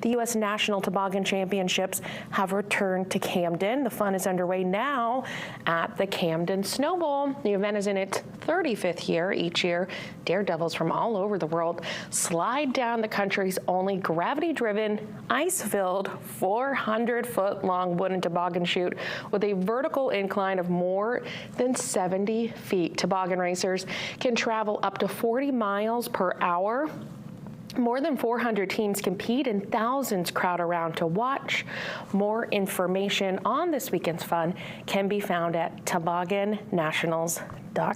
The U.S. National Toboggan Championships have returned to Camden. The fun is underway now at the Camden Snow Bowl. The event is in its 35th year. Each year, daredevils from all over the world slide down the country's only gravity-driven, ice-filled, 400-foot-long wooden toboggan chute with a vertical incline of more than 70 feet. Toboggan racers can travel up to 40 miles per hour. More than 400 teams compete and thousands crowd around to watch. More information on this weekend's fun can be found at toboggannationals.com.